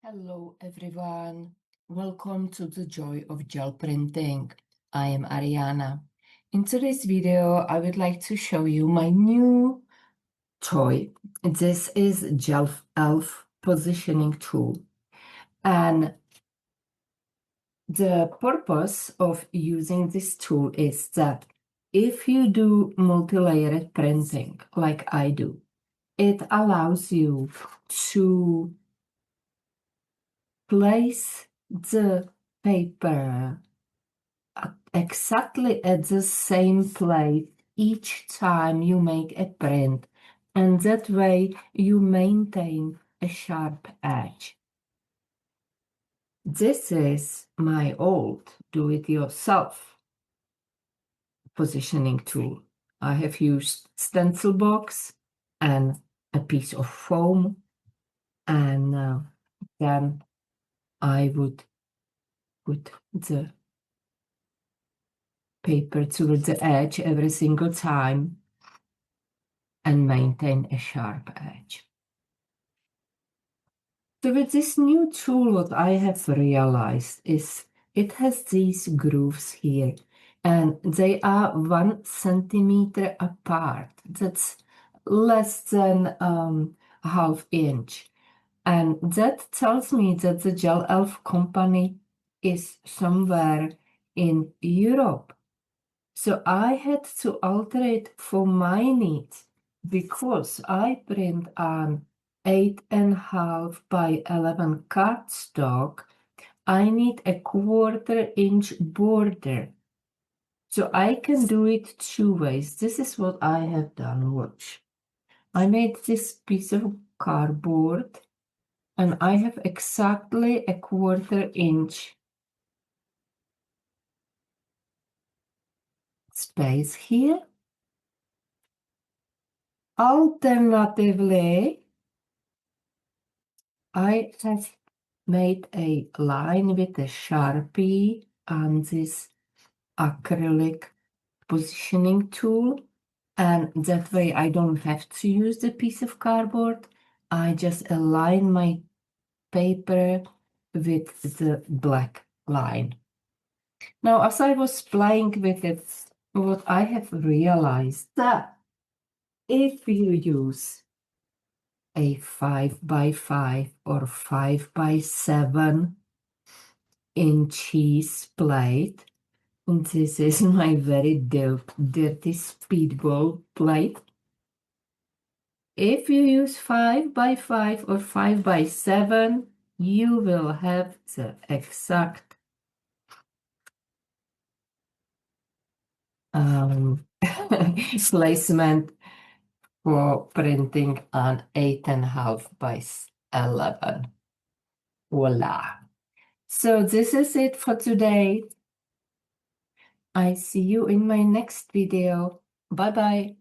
Hello everyone, welcome to the Joy of Gel Printing. I am Ariana. In today's video, I would like to show you my new toy. This is Gelelf positioning tool. And the purpose of using this tool is that if you do multi-layered printing like I do, it allows you to place the paper exactly at the same place each time you make a print, and that way you maintain a sharp edge. This is my old do-it-yourself positioning tool. I have used stencil box and a piece of foam, and then I would put the paper to the edge every single time and maintain a sharp edge. So with this new tool, what I have realized is it has these grooves here, and they are 1 centimeter apart. That's less than ½ inch. And that tells me that the Gelelf company is somewhere in Europe. So I had to alter it for my needs because I print on 8.5 by 11 cardstock. I need a 1/4 inch border. So I can do it 2 ways. This is what I have done. Watch. I made this piece of cardboard and I have exactly a 1/4 inch space here. Alternatively, I have made a line with a Sharpie on this acrylic positioning tool, and that way I don't have to use the piece of cardboard. I just align my paper with the black line. Now, as I was playing with it, what I have realized that if you use a 5 by 5 or 5 by 7 inches plate, and this is my very dirty speedball plate. If you use 5 by 5 or 5 by 7, you will have the exact placement for printing on 8.5 by 11. Voila. So this is it for today. I see you in my next video. Bye-bye.